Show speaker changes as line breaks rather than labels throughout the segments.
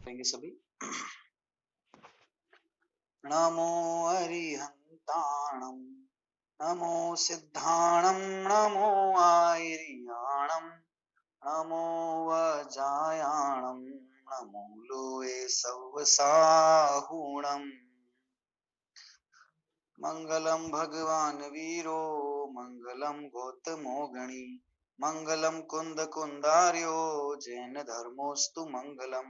करेंगे सभी। नमो अरिहंताणं नमो सिद्धाणं नमो आयर्याणं नमो वजायाणं नमो लोये सव्वसाहुणम्। मंगलम भगवान वीरो मंगलम गौतमो गणी मंगलम कुंद कुंदार्यो जैन धर्मोस्तु मंगलम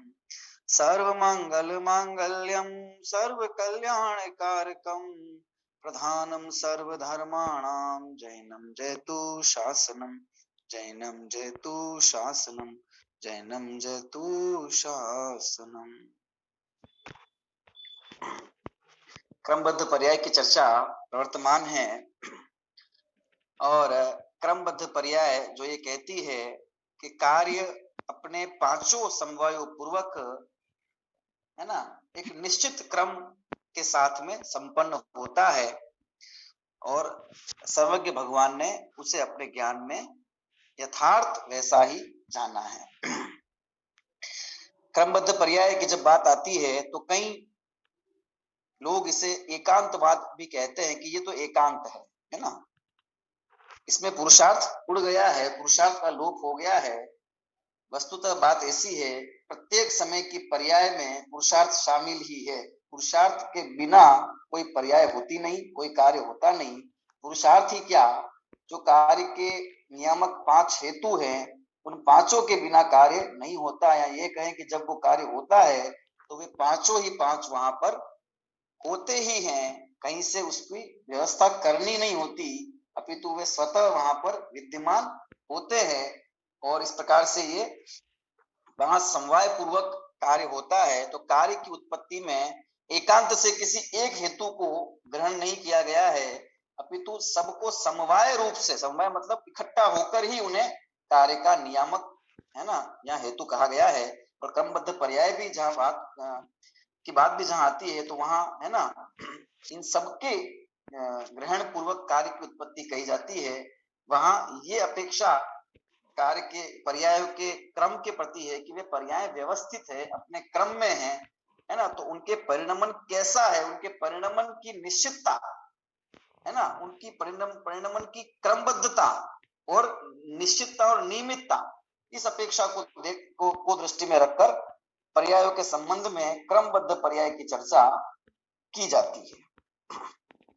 सर्वमंगल मांगल्यम सर्व कल्याण कारकम प्रधानम सर्वधर्माणां जैनम जयतु शासनम जैनम जयतु शासनम जैनम जयतु शासनम। क्रमबद्ध पर्याय की चर्चा प्रवर्तमान है और क्रमबद्ध पर्याय जो ये कहती है कि कार्य अपने पांचों समवायों पूर्वक है ना एक निश्चित क्रम के साथ में संपन्न होता है और सर्वज्ञ भगवान ने उसे अपने ज्ञान में यथार्थ वैसा ही जाना है। क्रमबद्ध पर्याय की जब बात आती है तो कई लोग इसे एकांतवाद भी कहते हैं कि ये तो एकांत है ना, इसमें पुरुषार्थ उड़ गया है, पुरुषार्थ का लोप हो गया है। वस्तुतः बात ऐसी है, प्रत्येक समय की पर्याय में पुरुषार्थ शामिल ही है। पुरुषार्थ के बिना कोई पर्याय होती नहीं, कोई कार्य होता नहीं। पुरुषार्थ ही क्या, जो कार्य के नियामक पांच हेतु हैं उन पांचों के बिना कार्य नहीं होता है। ये कहें कि जब वो कार्य होता है तो वे पांचों ही पांच वहां पर होते ही हैं, कहीं से उसकी व्यवस्था करनी नहीं होती, अपितु वे स्वतः वहां पर विद्यमान होते हैं। और इस प्रकार से ये वहां समवाय पूर्वक कार्य होता है। तो कार्य की उत्पत्ति में एकांत से किसी एक हेतु को ग्रहण नहीं किया गया है, अपितु सबको समवाय रूप से, समवाय मतलब इकट्ठा होकर ही उन्हें कार्य का नियामक है ना या हेतु कहा गया है। और क्रमबद्ध पर्याय भी जहां बात भी जहां आती है तो वहां है ना इन सबके ग्रहण पूर्वक कार्य की उत्पत्ति कही जाती है। वहां ये अपेक्षा कार्य के पर्यायों के क्रम के प्रति है कि वे पर्याय व्यवस्थित है, अपने क्रम में है ना, तो उनके परिणमन कैसा है, उनके परिणमन की निश्चितता है ना, उनकी परिणमन की क्रमबद्धता और निश्चितता और नियमितता, इस अपेक्षा को दृष्टि में रखकर पर्यायों के संबंध में क्रमबद्ध पर्याय की चर्चा की जाती है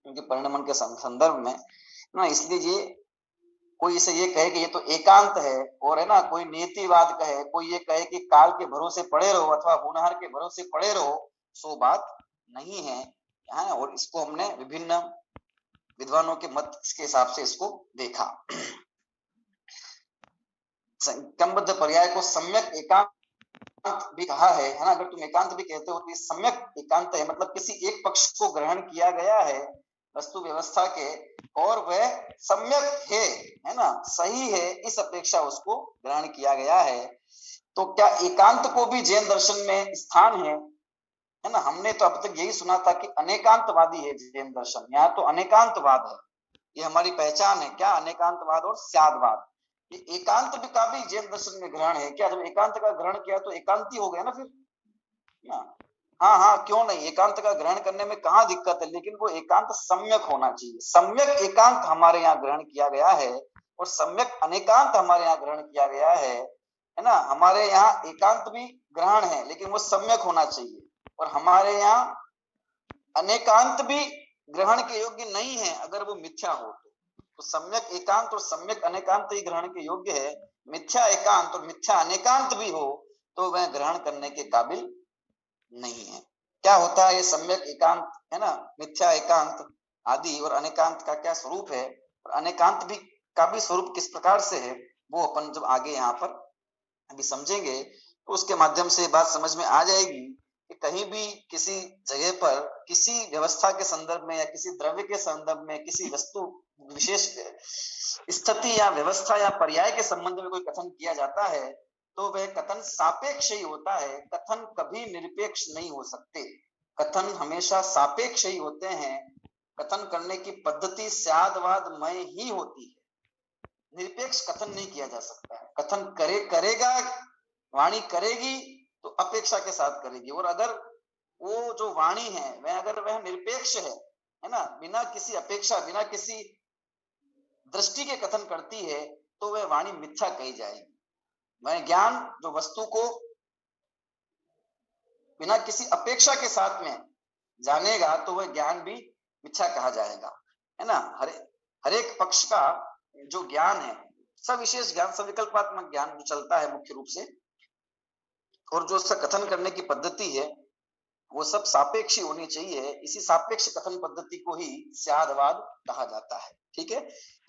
उनके परिणमन के संदर्भ में ना। इसलिए ये कोई इसे ये कहे कि ये तो एकांत है और है ना, कोई नीतिवाद कहे, कोई ये कहे कि काल के भरोसे पड़े रहो अथवा होनहार के भरोसे पड़े रहो, सो बात नहीं है। और इसको हमने विभिन्न विद्वानों के मत के हिसाब से इसको देखा। क्रमबद्ध पर्याय को सम्यक एकांत भी कहा है ना। अगर तुम एकांत भी कहते हो तो सम्यक एकांत है, मतलब किसी एक पक्ष को ग्रहण किया गया है वस्तु व्यवस्था के और वह सम्यक है ना, सही है, इस अपेक्षा उसको ग्रहण किया गया है। तो क्या एकांत को भी जैन दर्शन में स्थान है ना। हमने तो अब तक यही सुना था कि अनेकांतवादी है जैन दर्शन, यहाँ तो अनेकांतवाद है, ये हमारी पहचान है। क्या अनेकांतवाद और स्यादवाद, ये एकांत भी का भी जैन दर्शन में ग्रहण है क्या। जब एकांत का ग्रहण किया तो एकांती हो गया ना फिर ना। हाँ, क्यों नहीं, एकांत का ग्रहण करने में कहाँ दिक्कत है, लेकिन वो एकांत सम्यक होना चाहिए। सम्यक एकांत हमारे यहाँ ग्रहण किया गया है और सम्यक अनेकांत हमारे यहाँ ग्रहण किया गया है ना। हमारे यहाँ एकांत भी ग्रहण है लेकिन वो सम्यक होना चाहिए, और हमारे यहाँ अनेकांत भी ग्रहण के योग्य नहीं है अगर वो मिथ्या हो तो सम्यक एकांत और सम्यक अनेकांत ही ग्रहण के योग्य है। मिथ्या एकांत और मिथ्या अनेकांत भी हो तो वह ग्रहण करने के काबिल नहीं है। क्या होता है ये सम्यक एकांत है ना, मिथ्या एकांत आदि, और अनेकांत का क्या स्वरूप है, और अनेकांत भी का भी स्वरूप किस प्रकार से है, वो अपन जब आगे यहाँ पर अभी समझेंगे तो उसके माध्यम से बात समझ में आ जाएगी कि कहीं भी किसी जगह पर किसी व्यवस्था के संदर्भ में या किसी द्रव्य के संदर्भ में किसी वस्तु विशेष स्थिति या व्यवस्था या पर्याय के संबंध में कोई कथन किया जाता है तो वह कथन सापेक्ष ही होता है। कथन कभी निरपेक्ष नहीं हो सकते, कथन हमेशा सापेक्ष ही होते हैं। कथन करने की पद्धति स्यादवादमय ही होती है, निरपेक्ष कथन नहीं किया जा सकता है। कथन करेगा, वाणी करेगी तो अपेक्षा के साथ करेगी। और अगर वो जो वाणी है अगर वह निरपेक्ष है ना, बिना किसी अपेक्षा बिना किसी दृष्टि के कथन करती है तो वह वाणी मिथ्या कही जाएगी। वह ज्ञान जो वस्तु को बिना किसी अपेक्षा के साथ में जानेगा तो वह ज्ञान भी मिथ्या कहा जाएगा, है ना। हर एक पक्ष का जो ज्ञान है, सविशेष ज्ञान, सविकल्पात्मक ज्ञान जो चलता है मुख्य रूप से, और जो उसका कथन करने की पद्धति है वो सब सापेक्षी होनी चाहिए। इसी सापेक्ष कथन पद्धति को ही स्यादवाद कहा जाता है। ठीक है,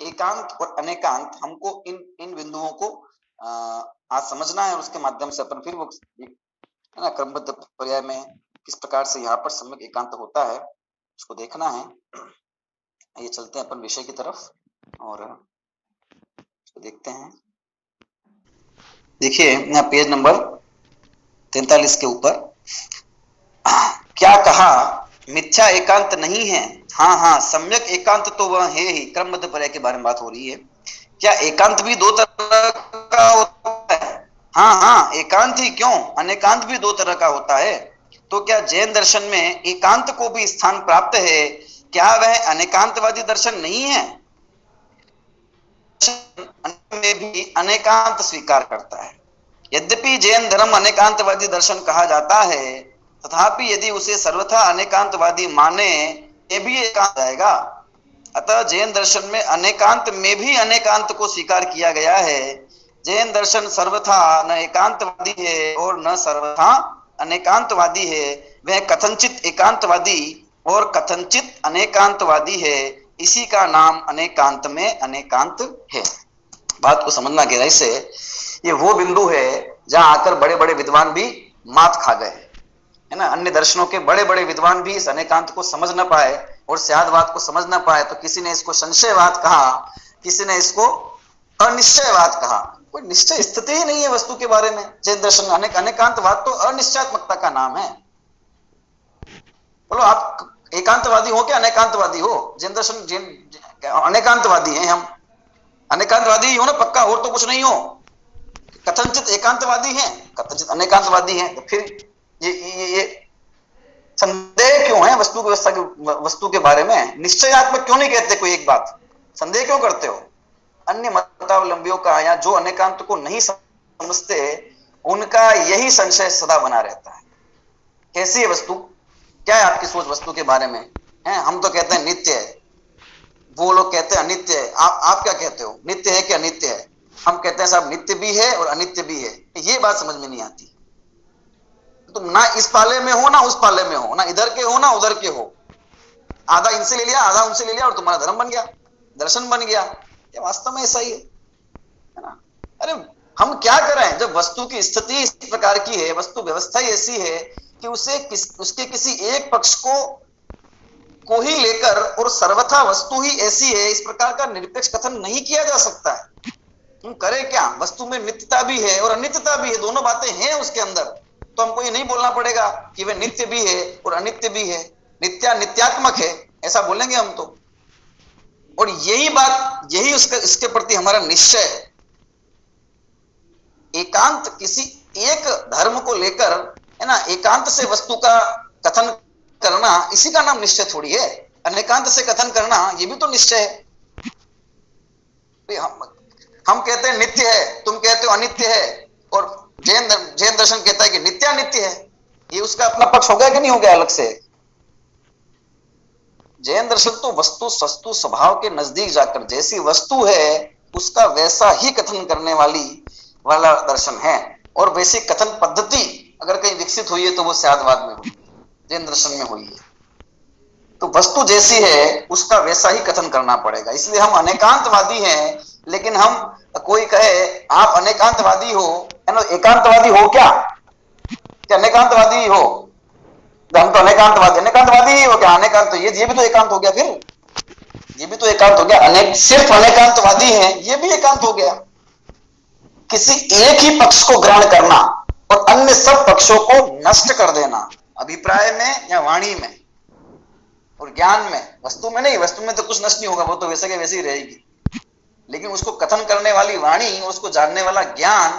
एकांत और अनेकांत, हमको इन बिंदुओं को आज समझना है और उसके माध्यम से अपन फिर वो है ना क्रमबद्ध पर्याय में किस प्रकार से यहाँ पर सम्यक एकांत होता है उसको देखना है। ये चलते हैं अपन विषय की तरफ और इसको देखते हैं। देखिए यहाँ पेज नंबर 43 के ऊपर क्या कहा, मिथ्या एकांत नहीं है। हाँ हाँ, सम्यक एकांत तो वह है ही। क्रमबद्ध पर्याय के बारे में बात हो रही है। क्या एकांत भी दो तरह का होता है? हाँ हाँ, एकांत ही क्यों, अनेकांत भी दो तरह का होता है। तो क्या जैन दर्शन में एकांत को भी स्थान प्राप्त है? क्या वह अनेकांतवादी दर्शन नहीं है? में भी अनेकांत स्वीकार करता है। यद्यपि जैन धर्म अनेकांतवादी दर्शन कहा जाता है, तथापि यदि उसे सर्वथा अनेकांतवादी माने ये भी एकांत आएगा। अतः जैन दर्शन में अनेकांत में भी अनेकांत को स्वीकार किया गया है। जैन दर्शन सर्वथा न एकांतवादी है और न सर्वथा अनेकांतवादी है। वह कथनचित एकांतवादी और कथनचित अनेकांतवादी है। इसी का नाम अनेकांत में अनेकांत है। बात को समझना गहराई से, ये वो बिंदु है जहां आकर बड़े बड़े विद्वान भी मात खा गए, है ना। अन्य दर्शनों के बड़े बड़े विद्वान भी इस अनेकांत को समझ न पाए और स्यादवाद को समझ न पाए। तो किसी ने इसको संशयवाद कहा, किसी ने इसको अनिश्चयवाद कहा। कोई निश्चय स्थिति ही नहीं है वस्तु के बारे में। जैन दर्शन अनेकांतवाद तो अनिश्चयात्मकता का नाम है। बोलो आप एकांतवादी हो क्या अनेकांतवादी हो? जैन दर्शन अनेकांतवादी हैं हम। अनेकांतवादी ही हो ना पक्का, और तो कुछ नहीं हो। कथनचित एकांतवादी हैं, कथनचित अनेकांतवादी हैं। तो फिर ये संदेह क्यों है वस्तु व्यवस्था के, वस्तु के बारे में? निश्चयात्मक क्यों नहीं कहते कोई एक बात? संदेह क्यों करते हो? अन्य मतावलंबियों का या जो अनेकांत को नहीं समझते उनका यही संशय सदा बना रहता है। कैसी है वस्तु? क्या है आपकी सोच वस्तु के बारे में? है हम तो कहते हैं नित्य है, वो लोग कहते हैं अनित्य है। आप क्या कहते हो, नित्य है कि अनित्य है? हम कहते हैं साहब नित्य भी है और अनित्य भी है। ये बात समझ में नहीं आती। तुम ना इस पाले में हो ना उस पाले में हो, ना इधर के हो ना उधर के हो। आधा इनसे ले लिया आधा उनसे ले लिया और तुम्हारा धर्म बन गया, दर्शन बन गया। ये वास्तव में ऐसा ही है ना। अरे हम क्या करें जब वस्तु की स्थिति इस प्रकार की है, वस्तु व्यवस्था ही ऐसी है कि उसके किसी एक पक्ष को ही लेकर और सर्वथा वस्तु ही ऐसी है, इस प्रकार का निरपेक्ष कथन नहीं किया जा सकता है। हम करें क्या? वस्तु में नित्यता भी है और अनित्यता भी है, दोनों बातें हैं उसके अंदर। तो हमको ये नहीं बोलना पड़ेगा कि वह नित्य भी है और अनित्य भी है, नित्या नित्यात्मक है, ऐसा बोलेंगे हम तो। और यही बात, यही इसके प्रति हमारा निश्चय है। एकांत किसी एक धर्म को लेकर, है ना, एकांत से वस्तु का कथन करना, इसी का नाम निश्चय थोड़ी है। अनेकांत से कथन करना ये भी तो निश्चय है। हम कहते हैं नित्य है, तुम कहते हो अनित्य है, और जैन दर्शन कहता है कि नित्यानित्य है। ये उसका अपना पक्ष हो गया कि नहीं हो गया अलग से? जैन दर्शन तो वस्तु सस्तु स्वभाव के नजदीक जाकर जैसी वस्तु है उसका वैसा ही कथन करने वाला दर्शन है। और वैसी कथन पद्धति अगर कहीं विकसित हुई है तो वो स्यादवाद में हुई, जैन दर्शन में हुई है। तो वस्तु जैसी है उसका वैसा ही कथन करना पड़ेगा। इसलिए हम अनेकांतवादी हैं, लेकिन हम कोई कहे आप अनेकांतवादी हो, है ना, एकांतवादी हो क्या अनेकांतवादी हो? हम तो अनेकांतवादी ही हो क्या? अनेकांत तो ये भी तो एकांत हो गया। फिर ये भी तो एकांत हो गया। सिर्फ अनेकांतवादी है ये भी एकांत हो गया। किसी एक ही पक्ष को ग्रहण करना और अन्य सब पक्षों को नष्ट कर देना, अभिप्राय में या वाणी में और ज्ञान में। वस्तु में नहीं, वस्तु में तो कुछ नष्ट नहीं होगा, वो तो वैसे के वैसे ही रहेगी। लेकिन उसको कथन करने वाली वाणी और उसको जानने वाला ज्ञान,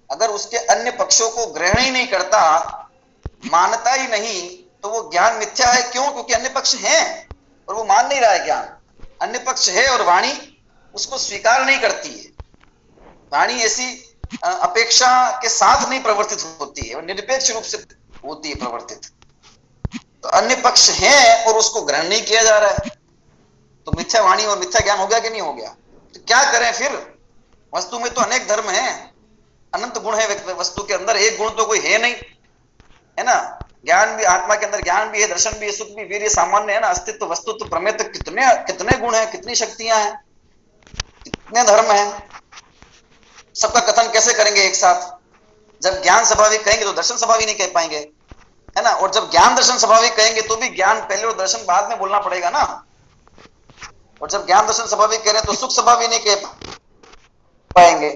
अगर उसके अन्य पक्षों को ग्रहण ही नहीं करता, मानता ही नहीं, तो वो ज्ञान मिथ्या है। क्यों? क्योंकि अन्य पक्ष हैं और वो मान नहीं रहा है ज्ञान। अन्य पक्ष है और वाणी उसको स्वीकार नहीं करती है। वाणी ऐसी अपेक्षा के साथ नहीं प्रवर्तित होती है, वो निरपेक्ष रूप से होती है प्रवर्तित। तो अन्य पक्ष हैं और उसको ग्रहण नहीं किया जा रहा है, तो मिथ्या वाणी और मिथ्या ज्ञान हो गया कि नहीं हो गया? तो क्या करें फिर? वस्तु में तो अनेक धर्म हैं, अनंत गुण है वस्तु के अंदर, एक गुण तो कोई है नहीं, है ना। ज्ञान भी, आत्मा के अंदर ज्ञान भी है, दर्शन भी है, सुख भी, वीर्य सामान्य है ना, अस्तित्व, वस्तु तो प्रमेय तक कितने कितने गुण है, कितनी शक्तियां हैं, कितने धर्म हैं। सबका कथन कैसे करेंगे एक साथ? जब ज्ञान स्वाभाविक कहेंगे तो दर्शन स्वाभाविक नहीं कह पाएंगे, है ना। और जब ज्ञान दर्शन स्वाभाविक कहेंगे तो भी ज्ञान पहले और दर्शन बाद में बोलना पड़ेगा ना। और जब ज्ञान दर्शन स्वाभाविक कह रहे हैं तो सुख स्वाभाविक नहीं कह पाएंगे,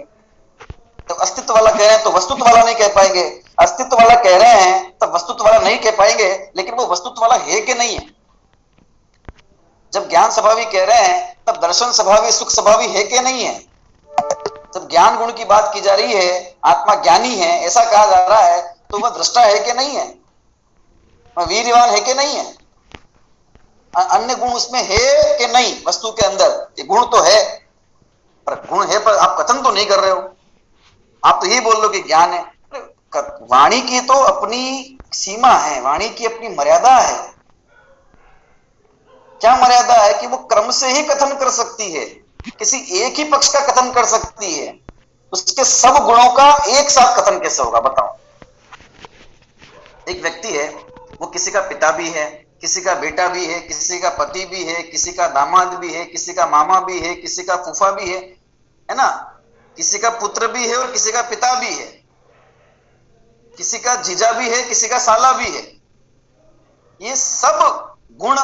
तो अस्तित्व वाला कह रहे हैं तो वस्तुत्व वाला नहीं कह पाएंगे, अस्तित्व वाला कह रहे हैं तब वस्तुत्व वाला नहीं कह पाएंगे। लेकिन वो वस्तुत्व वाला है कि नहीं है? जब ज्ञान स्वाभाविक कह रहे हैं तब दर्शन स्वाभाविक, सुख स्वाभाविक है कि नहीं है? जब ज्ञान गुण की बात की जा रही है, आत्मा ज्ञानी है ऐसा कहा जा रहा है, तो वह दृष्टा है कि नहीं है? वह वीर्यवान है कि नहीं है? अन्य गुण उसमें है कि नहीं? वस्तु के अंदर ये गुण तो है, पर गुण है पर आप कथन तो नहीं कर रहे हो, आप तो यही बोल लो कि ज्ञान है। वाणी की तो अपनी सीमा है, वाणी की अपनी मर्यादा है। क्या मर्यादा है? कि वो क्रम से ही कथन कर सकती है, किसी एक ही पक्ष का कथन कर सकती है। उसके सब गुणों का एक साथ कथन कैसे होगा बताओ? एक व्यक्ति है, वो किसी का पिता भी है, किसी का बेटा भी है, किसी का पति भी है, किसी का दामाद भी है, किसी का मामा भी है, किसी का फूफा भी है ना, किसी का पुत्र भी है और किसी का पिता भी है, किसी का जीजा भी है, किसी का साला भी है। ये सब गुण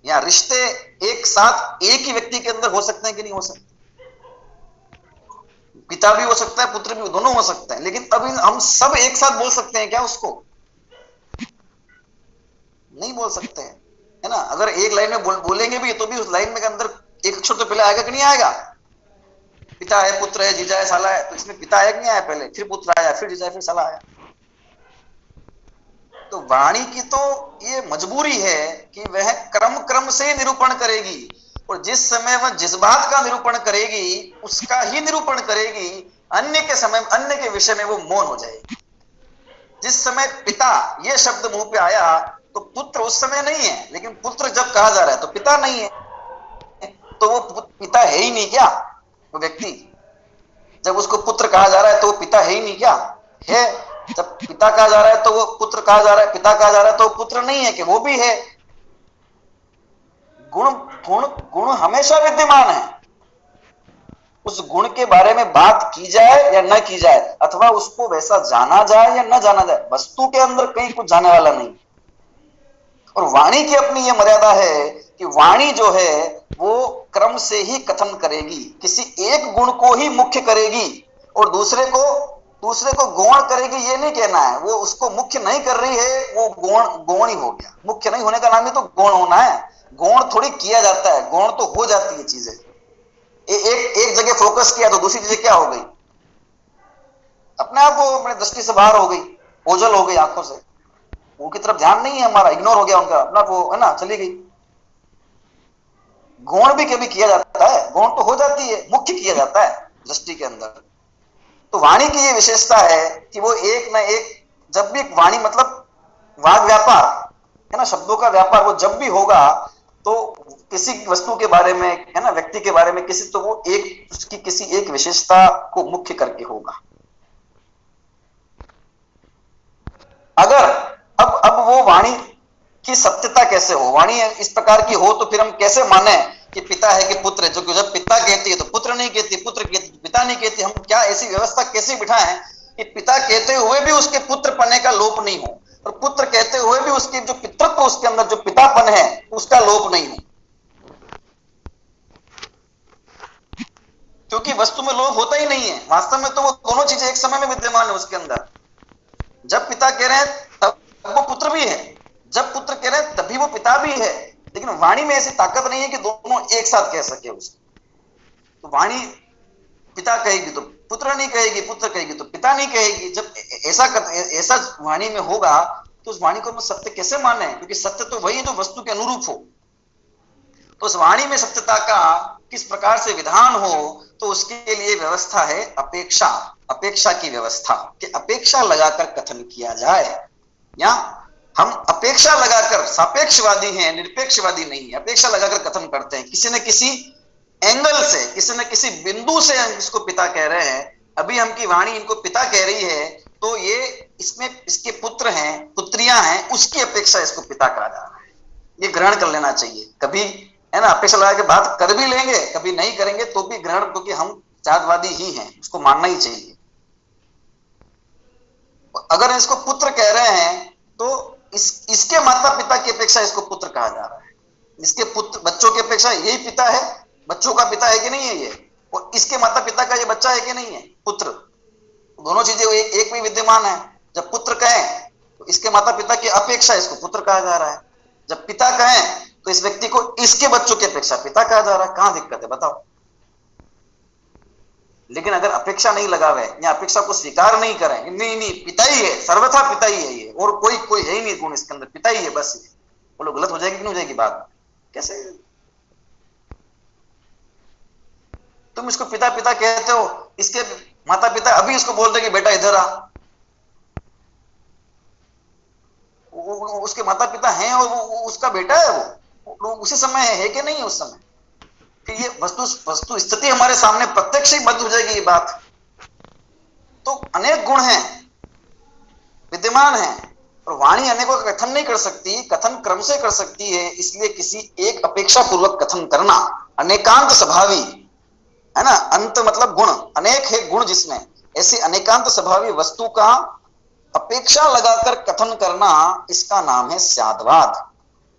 या रिश्ते एक साथ एक ही व्यक्ति के अंदर हो सकते हैं कि नहीं हो सकते? पिता भी हो सकता है, पुत्र भी, दोनों हो सकते हैं, लेकिन तब हम सब एक साथ बोल सकते हैं क्या उसको? नहीं बोल सकते हैं, है ना। अगर एक लाइन में बोलेंगे भी तो भी उस लाइन में के अंदर एक अक्षर तो पहले आएगा कि नहीं आएगा? पिता है, पुत्र है, जीजा है, साला है, तो इसमें पिता आया कि नहीं आया? पहले, फिर पुत्र आया, फिर जीजा, फिर साला आया। तो वाणी की तो ये मजबूरी है कि वह क्रम से निरूपण करेगी, और जिस समय वह जिस बात का निरूपण करेगी उसका ही निरूपण करेगी। अन्य के समय, अन्य के विषय में वो मौन हो जाएगी। जिस समय पिता ये शब्द मुंह पे आया तो पुत्र उस समय नहीं है, लेकिन पुत्र जब कहा जा रहा है तो पिता नहीं है, तो वो पिता है ही नहीं क्या वो व्यक्ति? जब उसको पुत्र कहा जा रहा है तो वो पिता है ही नहीं क्या? है। जब पिता कहा जा रहा है तो वो पुत्र कहा जा रहा है, पिता कहा जा रहा है तो वो पुत्र नहीं है कि वो भी है? गुण गुण गुण हमेशा विद्यमान है। उस गुण के बारे में बात की जाए या न की जाए, अथवा उसको वैसा जाना जाए या न जाना जाए, वस्तु के अंदर कहीं कुछ जाने वाला नहीं। और वाणी की अपनी यह मर्यादा है कि वाणी जो है वो क्रम से ही कथन करेगी, किसी एक गुण को ही मुख्य करेगी और दूसरे को गौण करेगी। ये नहीं कहना है वो उसको मुख्य नहीं कर रही है, वो गौण ही हो गया। मुख्य नहीं होने का नाम ही तो गौण होना है। गौण थोड़ी किया जाता है, गौण तो हो जाती है चीजें। एक जगह फोकस किया तो दूसरी चीजें क्या हो गई? अपने आप वो अपने दृष्टि से बाहर हो गई, ओझल हो गई आंखों से, उनकी तरफ ध्यान नहीं है हमारा, इग्नोर हो गया उनका, अपना वो है ना, चली गई। गौण भी कभी किया जाता है, गौण तो हो जाती है, मुख्य किया जाता है दृष्टि के अंदर। तो वाणी की ये विशेषता है कि वो एक न एक, जब भी वाणी मतलब वाग व्यापार है ना, शब्दों का व्यापार, वो जब भी होगा तो किसी वस्तु के बारे में है ना, व्यक्ति के बारे में किसी, तो वो एक उसकी किसी एक विशेषता को मुख्य करके होगा। अगर अब वो वाणी की सत्यता कैसे हो? वाणी इस प्रकार की हो तो फिर हम कैसे माने कि पिता है कि पुत्र है? जो कि जब पिता कहती है तो पुत्र नहीं कहती, पुत्र कहती तो पिता नहीं कहती। हम क्या ऐसी व्यवस्था कैसे बिठाएं कि पिता कहते हुए भी उसके पुत्र पन्ने का लोप नहीं हो, और पुत्र कहते हुए भी उसके जो पितृत्व, उसके अंदर जो पितापन है उसका लोप नहीं हो? क्योंकि वस्तु में लोप होता ही नहीं है। वास्तव में तो वो दोनों चीजें एक समय में विद्यमान है उसके अंदर। जब पिता कह रहे हैं तब वो पुत्र भी है, जब पुत्र कह रहे हैं तभी वो पिता भी है। लेकिन वाणी में ऐसी ताकत नहीं है कि दोनों एक साथ कह सके उसको। तो वाणी पिता कहेगी तो पुत्र नहीं कहेगी, पुत्र कहेगी तो पिता नहीं कहेगी। जब ऐसा वाणी में होगा तो उस वाणी को हम सत्य कैसे माने, क्योंकि सत्य तो वही है जो वस्तु के अनुरूप हो। तो उस वाणी में सत्यता का किस प्रकार से विधान हो, तो उसके लिए व्यवस्था है अपेक्षा, अपेक्षा की व्यवस्था, कि अपेक्षा लगाकर कथन किया जाए। या हम अपेक्षा लगाकर, सापेक्षवादी हैं, निरपेक्षवादी नहीं है, अपेक्षा लगाकर कथन करते हैं। किसी न किसी एंगल से, किसी न किसी बिंदु से हम इसको पिता कह रहे हैं। अभी हमकी वाणी इनको पिता कह रही है, तो ये इसमें इसके पुत्र हैं, पुत्रियां हैं, उसकी अपेक्षा इसको पिता कहा जा रहा है। ये ग्रहण कर लेना चाहिए। कभी है ना अपेक्षा लगा के बात कर भी लेंगे, कभी नहीं करेंगे तो भी ग्रहण, क्योंकि हम जातवादी ही हैं, उसको मानना ही चाहिए। अगर इसको पुत्र कह रहे हैं तो इसके माता पिता की अपेक्षा इसको पुत्र कहा जा रहा है। इसके पुत्र बच्चों की अपेक्षा यही पिता है, बच्चों का पिता है कि नहीं है ये, और इसके माता पिता का ये बच्चा है कि नहीं है, पुत्र। दोनों चीजें एक में विद्यमान है। जब पुत्र कहें तो इसके माता पिता की अपेक्षा इसको पुत्र कहा जा रहा है, जब पिता कहें तो इस व्यक्ति को इसके बच्चों की अपेक्षा पिता कहा जा रहा है। कहां दिक्कत है बताओ। लेकिन अगर अपेक्षा नहीं लगावे या अपेक्षा को स्वीकार नहीं करें, नहीं नहीं पिता ही है, सर्वथा पिता ही है ये, और कोई कोई है ही नहीं गुण इसके अंदर, पिता ही है बस, बोलो गलत हो जाएगी कि नहीं हो जाएगी बात। कैसे तुम इसको पिता पिता कहते हो, इसके माता पिता अभी इसको बोल रहे कि बेटा इधर आ, उसके माता पिता हैं और वो उसका बेटा है, वो उसी समय है कि नहीं है उस समय। कि ये वस्तु स्थिति हमारे सामने प्रत्यक्ष ही बंद हो जाएगी ये बात। तो अनेक गुण हैं, विद्यमान हैं, और वाणी अनेकों का कथन नहीं कर सकती, कथन क्रम से कर सकती है। इसलिए किसी एक अपेक्षा पूर्वक कथन करना अनेकांत स्वभावी है ना, अंत मतलब गुण, अनेक है गुण जिसमें, ऐसी अनेकांत स्वभावी वस्तु का अपेक्षा लगाकर कथन करना, इसका नाम है स्याद्वाद।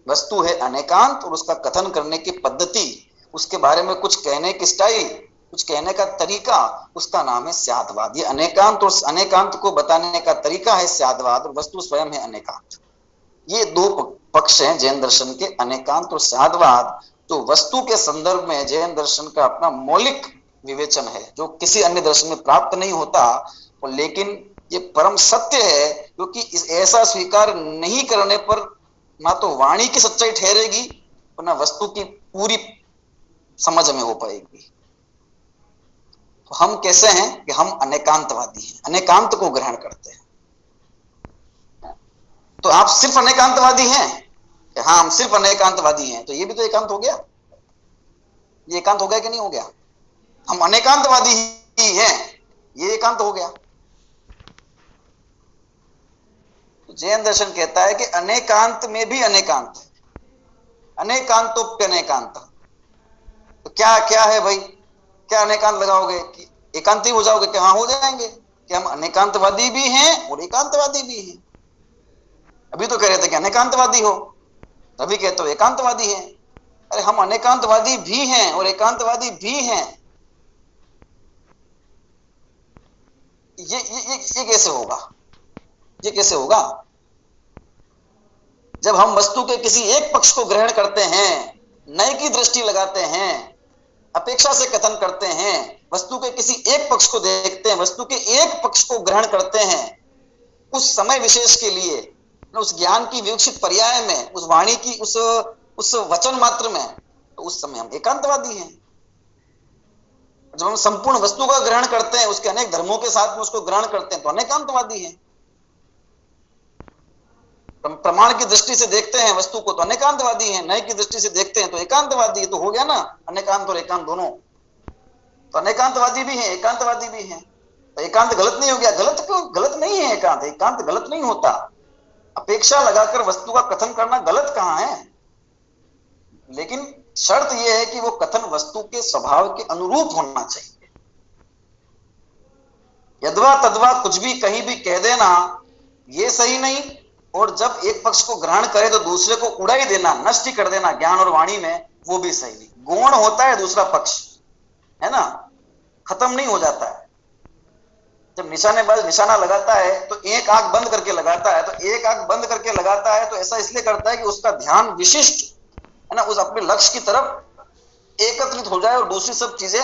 वस्तु है अनेकांत और उसका कथन करने की पद्धति, उसके बारे में कुछ कहने की स्टाइल, कुछ कहने का तरीका, उसका नाम है स्याद्वाद। ये अनेकांत और अनेकांत को बताने का तरीका है स्याद्वाद, और वस्तु स्वयं है अनेकांत। ये दो पक्ष हैं जैन दर्शन के, अनेकांत और स्याद्वाद। तो वस्तु के संदर्भ में जैन दर्शन का अपना मौलिक विवेचन है, जो किसी अन्य दर्शन में प्राप्त नहीं होता। और लेकिन ये परम सत्य है, क्योंकि इस ऐसा स्वीकार नहीं करने पर ना तो वाणी की सच्चाई ठहरेगी और ना वस्तु की पूरी समझ में हो पाएगी। तो हम कैसे हैं कि हम अनेकांतवादी हैं, अनेकांत को ग्रहण करते हैं। तो आप सिर्फ अनेकांतवादी हैं कि हाँ हम सिर्फ अनेकांतवादी हैं, तो ये भी तो एकांत हो गया। ये एकांत हो गया कि नहीं हो गया। हम अनेकांतवादी ही हैं, ये एकांत हो गया। तो जैन दर्शन कहता है कि अनेकांत में भी अनेकांत है, अनेकांतोप्यनेकांत। तो क्या क्या है भाई, क्या अनेकांत लगाओगे कि एकांत ही हो जाओगे? कि हाँ हो जाएंगे कि हम अनेकांतवादी भी हैं और एकांतवादी भी हैं। अभी तो कह रहे थे कि अनेकांतवादी हो, अभी कहते हो एकांतवादी हैं। अरे हम अनेकांतवादी भी हैं और एकांतवादी भी हैं, ये कैसे होगा? ये कैसे होगा? जब हम वस्तु के किसी एक पक्ष को ग्रहण करते हैं, नए की दृष्टि लगाते हैं, अपेक्षा से कथन करते हैं, वस्तु के किसी एक पक्ष को देखते हैं, वस्तु के एक पक्ष को ग्रहण करते हैं, उस समय विशेष के लिए, उस ज्ञान की विकसित पर्याय में, उस वाणी की उस वचन मात्र में, तो उस समय हम एकांतवादी हैं। जब हम संपूर्ण वस्तु का ग्रहण करते हैं, उसके अनेक धर्मों के साथ में उसको ग्रहण करते हैं, तो अनेकांतवादी हैं। प्रमाण की दृष्टि से देखते हैं वस्तु को तो अनेकांतवादी हैं, नए की दृष्टि से देखते हैं तो एकांतवादी। तो हो गया ना अनेकांत और एकांत दोनों। तो अनेकांतवादी भी हैं, एकांतवादी भी हैं। तो एकांत गलत नहीं हो गया? गलत क्यों? गलत नहीं है एकांत, एकांत गलत नहीं होता। अपेक्षा लगाकर वस्तु का कथन करना गलत कहां है? लेकिन शर्त यह है कि वो कथन वस्तु के स्वभाव के अनुरूप होना चाहिए। यद्वा तद्वा कुछ भी कहीं भी कह देना ये सही नहीं, और जब एक पक्ष को ग्रहण करे तो दूसरे को उड़ा ही देना, नष्ट ही कर देना ज्ञान और वाणी में, वो भी सही नहीं। गौण होता है दूसरा पक्ष, है ना, खत्म नहीं हो जाता है। जब निशानेबाज निशाना लगाता है तो एक आंख बंद करके लगाता है, तो एक आंख बंद करके लगाता है तो ऐसा इसलिए करता है कि उसका ध्यान विशिष्ट है ना, उस अपने लक्ष्य की तरफ एकत्रित हो जाए और दूसरी सब चीजें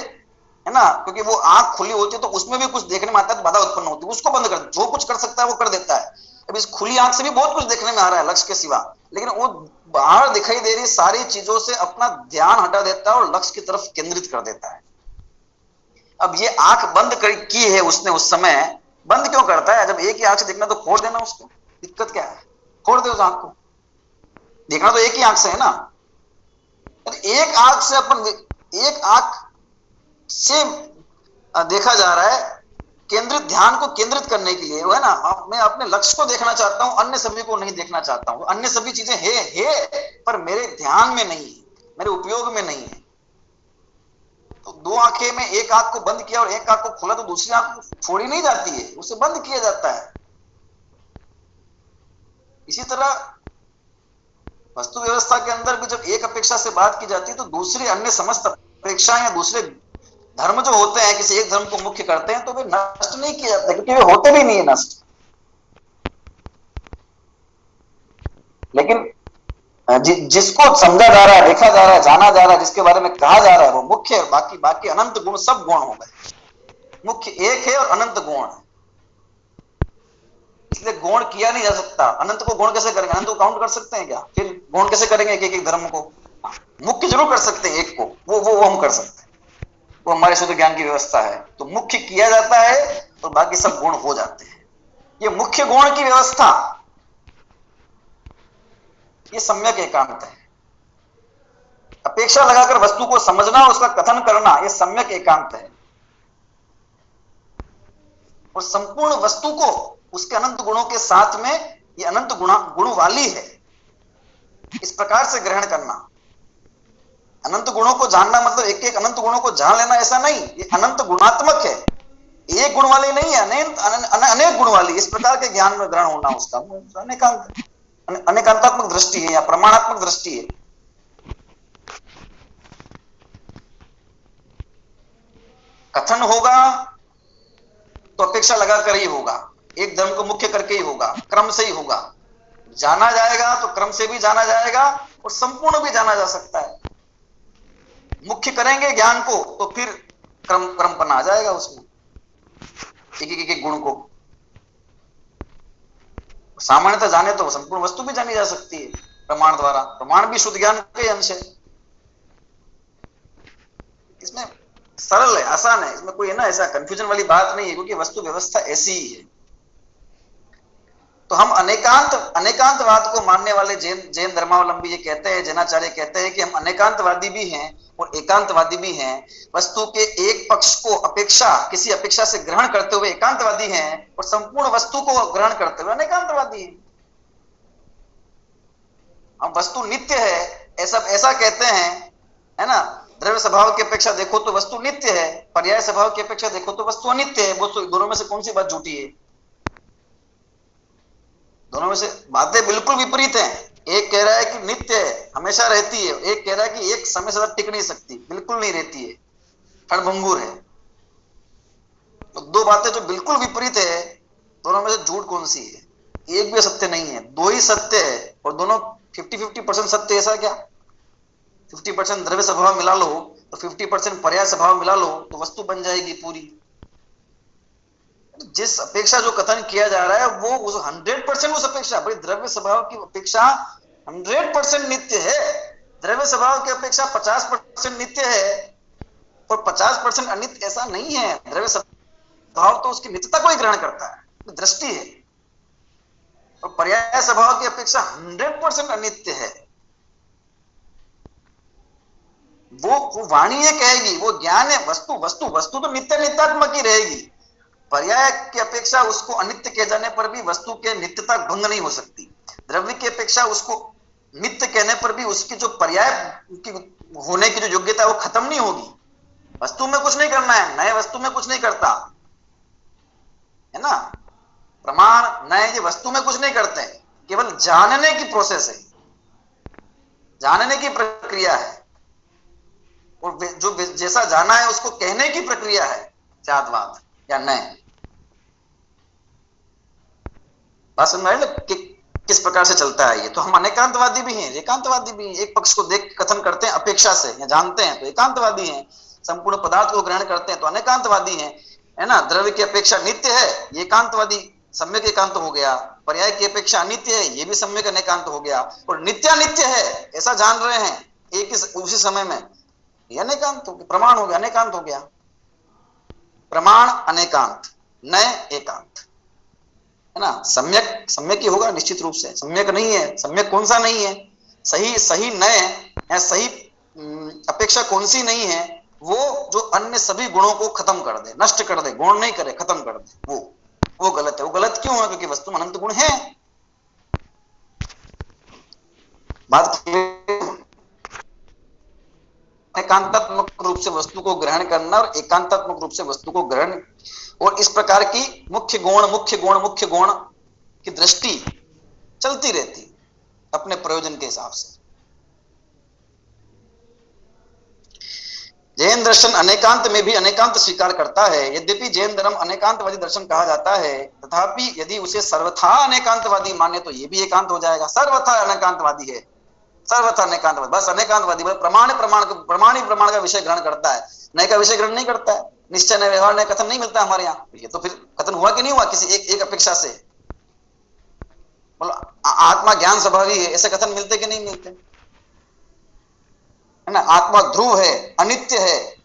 है ना, क्योंकि वो आंख खुली होती है तो उसमें भी कुछ देखने में आता है तो बाधा उत्पन्न होती है, उसको बंद कर, जो कुछ कर सकता है वो कर देता है। अब इस खुली आंख से भी बहुत कुछ देखने में आ रहा है लक्ष्य के सिवा, लेकिन वो बाहर दिखाई दे रही सारी चीजों से अपना ध्यान हटा देता है और लक्ष्य की तरफ केंद्रित कर देता है। अब ये आंख बंद की है उसने, उस समय बंद क्यों करता है? जब एक ही आंख से देखना तो खोल देना उसको, दिक्कत क्या है? खोल दे उस आंख को, देखना तो एक ही आंख से है ना। एक आंख से एक आंख से देखा जा रहा है, केंद्रित ध्यान को केंद्रित करने के लिए, वो है ना, मैं अपने लक्ष्य को देखना चाहता हूं, अन्य सभी को नहीं देखना चाहता हूं। अन्य सभी चीजें है पर मेरे ध्यान में नहीं है, मेरे उपयोग में नहीं है। तो दो आंखें में एक आंख को बंद किया और एक आंख को खोला तो दूसरी आंख छोड़ी नहीं जाती है, उसे बंद किया जाता है। इसी तरह वस्तु व्यवस्था के अंदर भी जब एक अपेक्षा से बात की जाती है तो दूसरी अन्य समस्त अपेक्षाएं या दूसरे धर्म जो होते हैं, किसी एक धर्म को मुख्य करते हैं तो वे नष्ट नहीं किए जाते, क्योंकि वे होते भी नहीं है नष्ट। लेकिन जिसको समझा जा रहा है, देखा जा रहा है, जाना जा रहा है, जिसके बारे में कहा जा रहा है वो मुख्य है, बाकी बाकी अनंत गुण सब गुण हो गए। मुख्य एक है और अनंत गुण है, इसलिए गुण किया नहीं जा सकता। अनंत को गुण कैसे करेंगे? अनंत को काउंट कर सकते हैं क्या? फिर गुण कैसे करेंगे एक एक धर्म को? मुख्य जरूर कर सकते हैं एक को, वो हम कर सकते हैं, वो हमारे शुद्ध ज्ञान की व्यवस्था है। तो मुख्य किया जाता है और बाकी सब गुण हो जाते हैं। ये मुख्य गुण की व्यवस्था, ये सम्यक एकांत है। अपेक्षा लगाकर वस्तु को समझना और उसका कथन करना, ये सम्यक एकांत है। और संपूर्ण वस्तु को उसके अनंत गुणों के साथ में ये अनंत गुण वाली है, इस प्रकार से ग्रहण करना। अनंत गुणों को जानना मतलब एक एक अनंत गुणों को जान लेना, ऐसा नहीं। ये अनंत गुणात्मक है, एक गुण वाली नहीं है, अनेक गुण वाली। इस प्रकार के ज्ञान में ग्रहण होना उसका अनेकांतात्मक दृष्टि है या प्रमाणात्मक दृष्टि है। कथन होगा तो अपेक्षा लगाकर ही होगा, एक धर्म को मुख्य करके ही होगा, क्रम से ही होगा। जाना जाएगा तो क्रम से भी जाना जाएगा और संपूर्ण भी जाना जा सकता है। मुख्य करेंगे ज्ञान को तो फिर क्रमपन आ जाएगा उसमें, एक गुण को। सामान्यतः जाने तो संपूर्ण वस्तु भी जानी जा सकती है प्रमाण द्वारा, प्रमाण भी शुद्ध ज्ञान के अंश है। इसमें सरल है, आसान है, इसमें कोई है ना ऐसा कंफ्यूजन वाली बात नहीं है, क्योंकि वस्तु व्यवस्था ऐसी ही है। तो हम अनेकांतवाद को मानने वाले जैन धर्मावलंबी ये कहते हैं, जैनाचार्य कहते हैं कि हम अनेकांतवादी भी हैं और एकांतवादी भी हैं। वस्तु के एक पक्ष को किसी अपेक्षा से ग्रहण करते हुए एकांतवादी हैं और संपूर्ण वस्तु को ग्रहण करते हुए अनेकांतवादी हैं। हम वस्तु नित्य है ऐसा कहते हैं, है ना। द्रव्य स्वभाव की अपेक्षा देखो तो वस्तु नित्य है, पर्याय स्वभाव की अपेक्षा देखो तो वस्तु अनित्य है। वो दोनों में से कौन सी बात झूठी है? दोनों में से बातें बिल्कुल विपरीत हैं। एक कह रहा है कि नित्य है, हमेशा रहती है, एक कह रहा है कि एक समय से टिक नहीं सकती, बिल्कुल नहीं रहती है, क्षणभंगुर है। तो दो बातें जो बिल्कुल विपरीत है, दोनों में से झूठ कौन सी है? एक भी सत्य नहीं है, दो ही सत्य है और दोनों 50-50% सत्य। ऐसा क्या? 50% द्रव्य स्वभाव मिला लो तो 50% पर्याय स्वभाव मिला लो तो वस्तु बन जाएगी पूरी। जिस अपेक्षा जो कथन किया जा रहा है वो उस 100% उस अपेक्षा, भाई द्रव्य स्वभाव की अपेक्षा 100% नित्य है, द्रव्य स्वभाव की अपेक्षा 50% नित्य है और 50% अनित्य ऐसा नहीं है। द्रव्य स्वभाव तो उसकी नित्यता को ही ग्रहण करता है, दृष्टि है, और पर्याय स्वभाव की अपेक्षा 100% अनित्य है। वो वाणी ये कहेगी, वो ज्ञान है, वस्तु तो नित्य नित्यात्मक ही रहेगी। पर्याय की अपेक्षा उसको अनित्य किए जाने पर भी वस्तु के नित्यता भंग नहीं हो सकती। द्रव्य की अपेक्षा उसको नित्य कहने पर भी उसकी जो पर्याय की होने की जो योग्यता है वो खत्म नहीं होगी। वस्तु में कुछ नहीं करना है, नए वस्तु में कुछ नहीं करता है ना। प्रमाण नए ये वस्तु में कुछ नहीं करते, केवल जानने की प्रोसेस है, जानने की प्रक्रिया है, और जो जैसा जाना है उसको कहने की प्रक्रिया है, जातवाद या नए। बात समझ में कि किस प्रकार से चलता है ये। तो हम अनेकांतवादी भी हैं, एकांतवादी भी हैं। एक पक्ष को देख कथन करते हैं अपेक्षा से या जानते हैं तो एकांतवादी हैं, संपूर्ण पदार्थ को ग्रहण करते हैं तो अनेकांतवादी हैं, है ना। द्रव्य की अपेक्षा नित्य है, ये एकांतवादी सम्यक एकांत हो गया। पर्याय की अपेक्षा अनित्य है, ये भी सम्यक अनेकांत हो गया। और नित्यानित्य है ऐसा जान रहे हैं एक उसी समय में, ये अनेकांत हो गया, प्रमाण हो गया, अनेकांत हो गया। प्रमाण अनेकांत, नय एकांत, है ना। सम्यक सम्यक ही होगा निश्चित रूप से, सम्यक नहीं है, सम्यक कौन सा नहीं है, सही सही नय है, सही अपेक्षा कौन सी नहीं है, वो जो अन्य सभी गुणों को खत्म कर दे, नष्ट कर दे, गुण नहीं करे, खत्म कर दे, वो गलत है। वो गलत क्यों है? क्योंकि वस्तु में अनंत गुण है। बात एकांतात्मक रूप से वस्तु को ग्रहण करना और एकांतात्मक रूप से वस्तु को ग्रहण, और इस प्रकार की मुख्य गुण की दृष्टि चलती रहती अपने प्रयोजन के हिसाब से। जैन दर्शन अनेकांत में भी अनेकांत स्वीकार करता है। यद्यपि जैन धर्म अनेकांतवादी दर्शन कहा जाता है, तथापि यदि उसे सर्वथा अनेकांतवादी माने तो यह भी एकांत हो जाएगा। सर्वथा अनेकांतवादी है, सर्वथा अनेकांतवादी, बस अनेकांतवादी, प्रमाण का विषय ग्रहण करता है, नए का विषय ग्रहण नहीं करता है। निश्चय नए व्यवहार नए कथन नहीं मिलता हमारे यहाँ। ये तो फिर कथन हुआ कि नहीं हुआ किसी एक अपेक्षा से? बोलो आत्मा ज्ञान स्वभावी है, ऐसे कथन मिलते कि नहीं मिलते, है ना। आत्मा ध्रुव है, अनित्य है,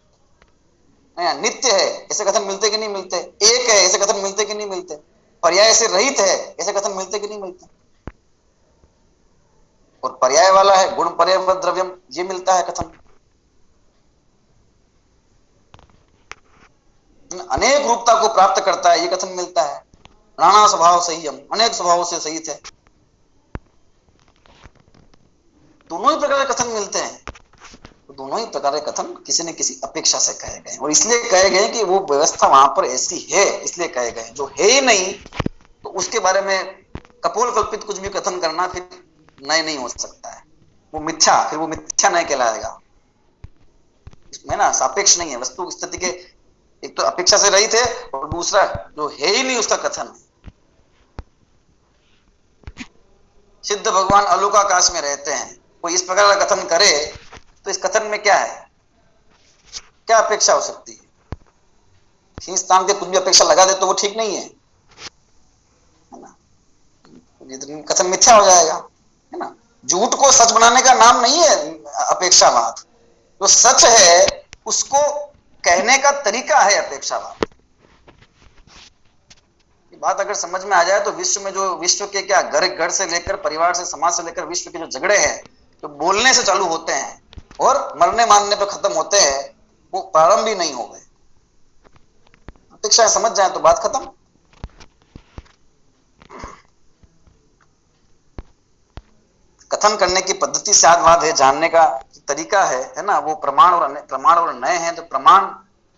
नित्य है, ऐसे कथन मिलते कि नहीं मिलते। एक है, ऐसे कथन मिलते कि नहीं मिलते। पर्याय से रहित है, ऐसे कथन मिलते कि नहीं मिलते। और पर्याय वाला है गुण पर्याय द्रव्यम, ये मिलता है कथन। अनेक रूपता को प्राप्त करता है, ये कथन मिलता है। नाना स्वभाव संयम, अनेक स्वभावों से सहित है। दोनों ही प्रकार के कथन मिलते हैं। तो दोनों ही प्रकार के कथन किसी न किसी अपेक्षा से कहे गए, और इसलिए कहे गए कि वो व्यवस्था वहां पर ऐसी है, इसलिए कहे गए। जो है ही नहीं तो उसके बारे में कपोल कल्पित कुछ भी कथन करना फिर नए नहीं हो सकता है, वो मिथ्या, फिर वो मिथ्या नहीं कहलाएगा। इसमें ना सापेक्ष नहीं है, वस्तु स्थिति के एक तो अपेक्षा से रहित है, और दूसरा जो है ही नहीं उसका कथन है। सिद्ध भगवान अलोकाकाश में रहते हैं, कोई इस प्रकार का कथन करे तो इस कथन में क्या है, क्या अपेक्षा हो सकती है? शीश तान के कुछ भी अपेक्षा लगा दे तो वो ठीक नहीं है ना। कथन मिथ्या हो जाएगा, है ना। झूठ को सच बनाने का नाम नहीं है अपेक्षावाद। जो सच है उसको कहने का तरीका है अपेक्षावाद। बात अगर समझ में आ जाए तो विश्व में जो विश्व के क्या घर से लेकर परिवार से समाज से लेकर विश्व के जो झगड़े हैं, जो बोलने से चालू होते हैं और मरने मारने पर खत्म होते हैं, वो प्रारंभ ही नहीं हो गए। अपेक्षा समझ जाए तो बात खत्म। कथन करने की पद्धति साधवाद है, जानने का तरीका है ना। वो प्रमाण और नए हैं। तो प्रमाण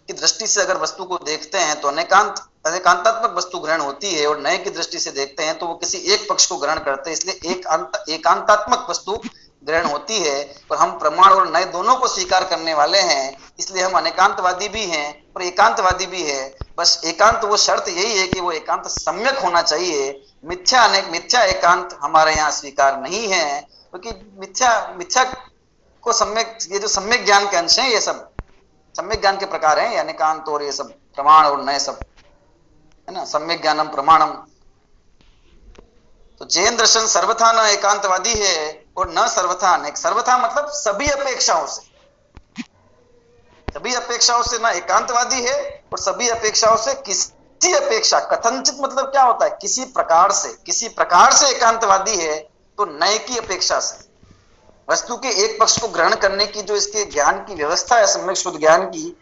की दृष्टि से अगर वस्तु को देखते हैं तो अनेकांतात्मक वस्तु ग्रहण होती है, और नए की दृष्टि से देखते हैं तो वो किसी एक पक्ष को ग्रहण करते हैं, इसलिए एकांतात्मक वस्तु ग्रहण होती है। और हम प्रमाण और नए दोनों को स्वीकार करने वाले हैं, इसलिए हम अनेकांतवादी भी हैं और एकांतवादी भी है। बस एकांत वो शर्त यही है कि वो एकांत सम्यक होना चाहिए। मिथ्या एकांत हमारे यहाँ स्वीकार नहीं है, क्योंकि मिथ्या को सम्यक, ये जो सम्यक ज्ञान के अंश हैं, ये सब सम्यक ज्ञान के प्रकार हैं, अनेकांत और ये सब प्रमाण और नए सब, है ना। सम्यक ज्ञानम प्रमाणम। तो जैन दर्शन सर्वथा न एकांतवादी है और न सर्वथा अनेक। सर्वथा मतलब सभी अपेक्षाओं से, सभी अपेक्षाओं से न एकांतवादी है और सभी अपेक्षाओं से किसी अपेक्षा, कथनचित मतलब क्या होता है, किसी प्रकार से एकांतवादी है। तो नए की अपेक्षा से, वस्तु के एक पक्ष को ग्रहण करने की जो इसके ज्ञान की व्यवस्था है, सम्यक शुद्ध ज्ञान की,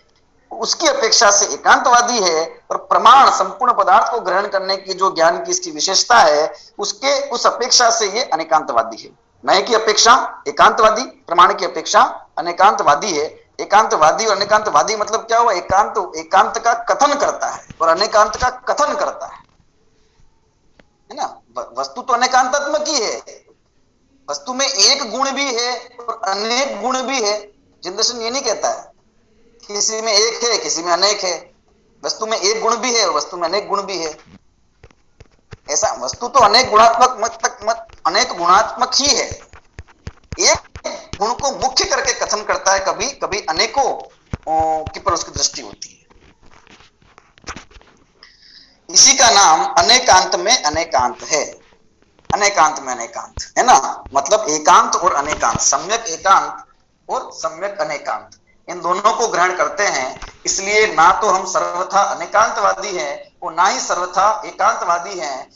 उसकी अपेक्षा से एकांतवादी है। और प्रमाण संपूर्ण पदार्थ को ग्रहण करने की जो ज्ञान की इसकी विशेषता है, उस अपेक्षा से ये अनेकांतवादी है। नए की अपेक्षा एकांतवादी, प्रमाण की अपेक्षा अनेकांतवादी है। एकांतवादी और अनेकांतवादी मतलब क्या हुआ? एकांत का कथन करता है और अनेकांत का कथन करता है ना। वस्तु तो अनेकांतात्मक ही है, वस्तु में एक गुण भी है और अनेक गुण भी है। जैन दर्शन ये नहीं कहता है किसी में एक है किसी में अनेक है, वस्तु में एक गुण भी है और वस्तु में अनेक गुण भी है। ऐसा वस्तु तो अनेक गुणात्मक ही है। एक गुण को मुख्य करके कथन करता है, कभी कभी अनेकों के पर उसकी दृष्टि होती है। इसी का नाम अनेकांत में अनेकांत है। अनेकांत में अनेकांत है ना, मतलब एकांत और अनेकांत, सम्यक एकांत और सम्यक अनेकांत, इन दोनों को ग्रहण करते हैं। इसलिए ना तो हम सर्वथा अनेकांतवादी हैं और ना ही सर्वथा एकांतवादी हैं।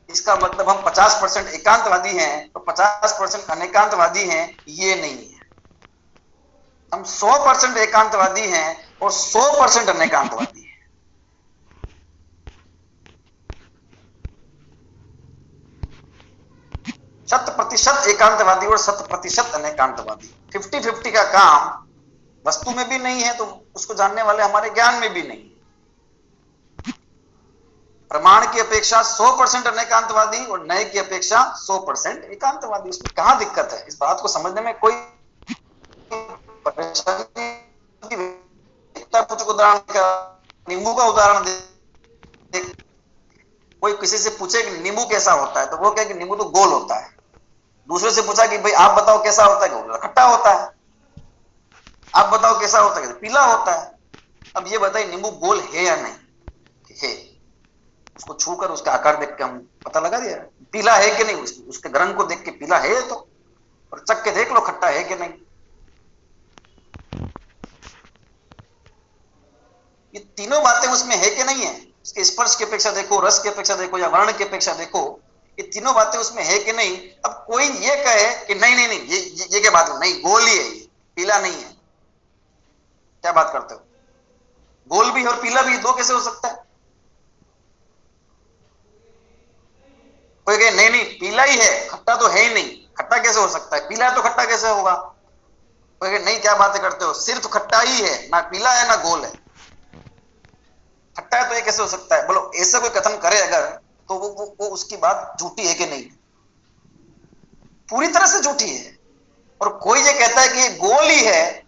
इसका मतलब हम 50% एकांतवादी हैं तो 50% अनेकांतवादी हैं, ये नहीं है। हम 100% एकांतवादी हैं और 100% अनेकांतवादी हैं। 100% एकांतवादी और 100% अनेकांतवादी। 50-50 का काम वस्तु में भी नहीं है तो उसको जानने वाले हमारे ज्ञान में भी नहीं। प्रमाण की अपेक्षा 100% अनेकांतवादी और नए की अपेक्षा 100% एकांतवादी। इसमें कहां दिक्कत है? इस बात को समझने में कोई परेशानी? उदाहरण का, नींबू का उदाहरण दे, कोई किसी से पूछे कि नींबू कैसा होता है तो वो कहे कि नींबू तो गोल होता है। दूसरे से पूछा कि भाई आप बताओ कैसा होता है, खट्टा होता है। आप बताओ कैसा होता है, पीला होता है। अब ये बताइए नींबू गोल है या नहीं? है। उसको छूकर उसका आकार देख के हम पता लगा दिया पीला है कि नहीं, उसके रंग को देख के पीला है तो, और चख के देख लो खट्टा है कि नहीं। ये तीनों बातें उसमें है कि नहीं है, उसके स्पर्श की अपेक्षा देखो, रस की अपेक्षा देखो या वर्ण की अपेक्षा देखो, ये तीनों बातें उसमें है कि नहीं। अब कोई ये कहे कि नहीं नहीं नहीं ये क्या बात है, नहीं गोल ही है, ये पीला नहीं है, क्या बात करते हो? गोल भी और पीला भी दो कैसे हो सकता है? कोई कहे नहीं नहीं पीला ही है, खट्टा तो है ही नहीं, खट्टा कैसे हो सकता है? पीला है तो खट्टा कैसे होगा? कोई कहे नहीं क्या बातें करते हो, सिर्फ खट्टा ही है, ना पीला है ना गोल है, खट्टा है तो ये कैसे हो सकता है? बोलो ऐसा कोई कथन करे अगर तो वो उसकी बात झूठी है कि नहीं? पूरी तरह से झूठी है। और कोई ये कहता है कि ये गोल ही है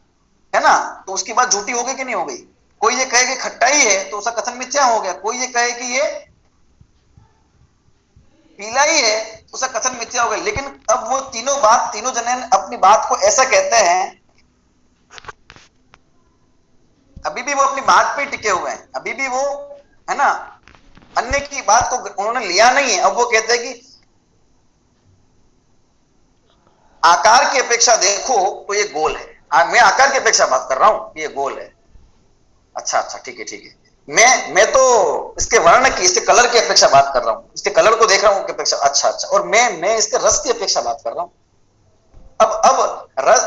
ना, तो उसकी बात झूठी हो गई कि नहीं हो गई? कोई ये कहे कि खट्टा ही है तो उसका कथन मिथ्या हो गया। कोई ये कहे कि ये पीला ही है तो उसका कथन मिथ्या हो गया। लेकिन अब वो तीनों जने अपनी बात को ऐसा कहते हैं, अभी भी वो अपनी बात पे टिके हुए हैं, अभी भी वो है ना, अन्य की बात को उन्होंने लिया नहीं है। अब वो कहते हैं कि आकार की अपेक्षा देखो तो ये गोल है। मैं आकार की अपेक्षा बात कर रहा हूं, ये गोल है। अच्छा अच्छा ठीक है ठीक है। मैं तो इसके वर्ण की, इसके कलर की अपेक्षा बात कर रहा हूं, इसके कलर को देख रहा हूं की अपेक्षा। अच्छा अच्छा, और मैं इसके रस की अपेक्षा बात कर रहा हूं। अब रस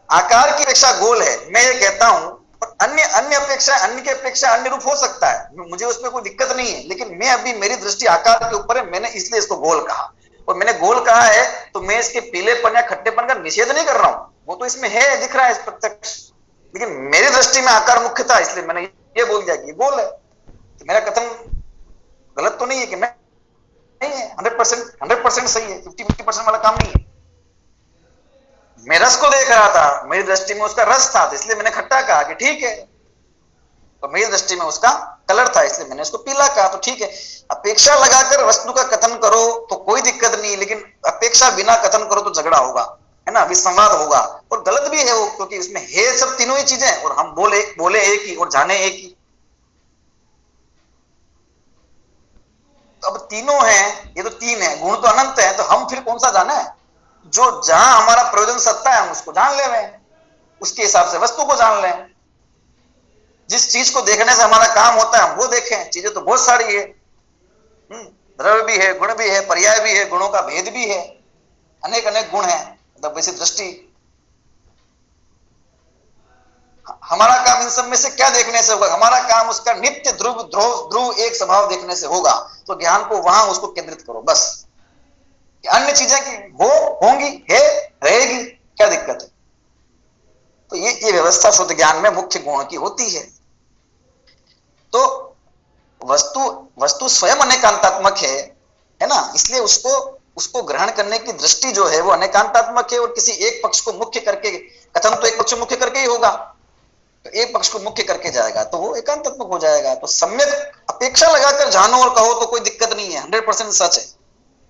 आकार की अपेक्षा गोल है, मैं ये कहता हूं, और अन्य अपेक्षा, अन्य की अपेक्षा अन्य रूप हो सकता है, मुझे उसमें कोई दिक्कत नहीं है। लेकिन मैं अभी मेरी दृष्टि आकार के ऊपर है, मैंने इसलिए इसको गोल कहा। और मैंने गोल कहा है तो मैं इसके पीलेपन या खट्टेपन का निषेध नहीं कर रहा हूं, वो तो इसमें है, दिख रहा है प्रत्यक्ष। लेकिन मेरी दृष्टि में आकार मुख्य था, इसलिए मैंने ये बोल दिया कि ये गोल है। तो मेरा कथन गलत तो नहीं है कि मैं नहीं है, 100% सही है, 50-50% वाला काम नहीं है। मैं रस को देख रहा था, मेरी दृष्टि में उसका रस था, तो इसलिए मैंने खट्टा कहा कि ठीक है। तो मेरी दृष्टि में उसका कलर था, इसलिए मैंने उसको पीला कहा, तो ठीक है। अपेक्षा लगाकर वस्तु का कथन करो तो कोई दिक्कत नहीं, लेकिन अपेक्षा बिना कथन करो तो झगड़ा होगा, है ना, विसंवाद होगा। और गलत भी है वो, क्योंकि इसमें है सब तीनों ही चीजें, और हम बोले एक ही और जाने एक ही। तो अब तीनों हैं, ये तो तीन है, गुण तो अनंत है, तो हम फिर कौन सा जाना है? जो जहां हमारा प्रयोजन सत्ता है हम उसको जान ले, उसके हिसाब से वस्तु को जान लें। जिस चीज को देखने से हमारा काम होता है हम वो देखें। चीजें तो बहुत सारी है, द्रव्य भी है, गुण भी है, पर्याय भी है, गुणों का भेद भी है, अनेक अनेक गुण है। मतलब वैसी दृष्टि, हमारा काम इन सब में से क्या देखने से होगा? हमारा काम उसका नित्य ध्रुव एक स्वभाव देखने से होगा। तो ज्ञान को वहां उसको केंद्रित करो बस। अन्य चीजें की होंगी, है, रहेगी, क्या दिक्कत है? तो ये व्यवस्था शुद्ध ज्ञान में मुख्य गुण की होती है। तो वस्तु स्वयं अनेकांतात्मक है ना, इसलिए उसको ग्रहण करने की दृष्टि जो है वो अनेकांतात्मक है। और किसी एक पक्ष को मुख्य करके, कथन तो एक पक्ष को मुख्य करके ही होगा, तो एक पक्ष को मुख्य करके जाएगा तो वो एकांतात्मक हो जाएगा। तो सम्यक अपेक्षा लगाकर जानो और कहो तो कोई दिक्कत नहीं है, 100% सच है।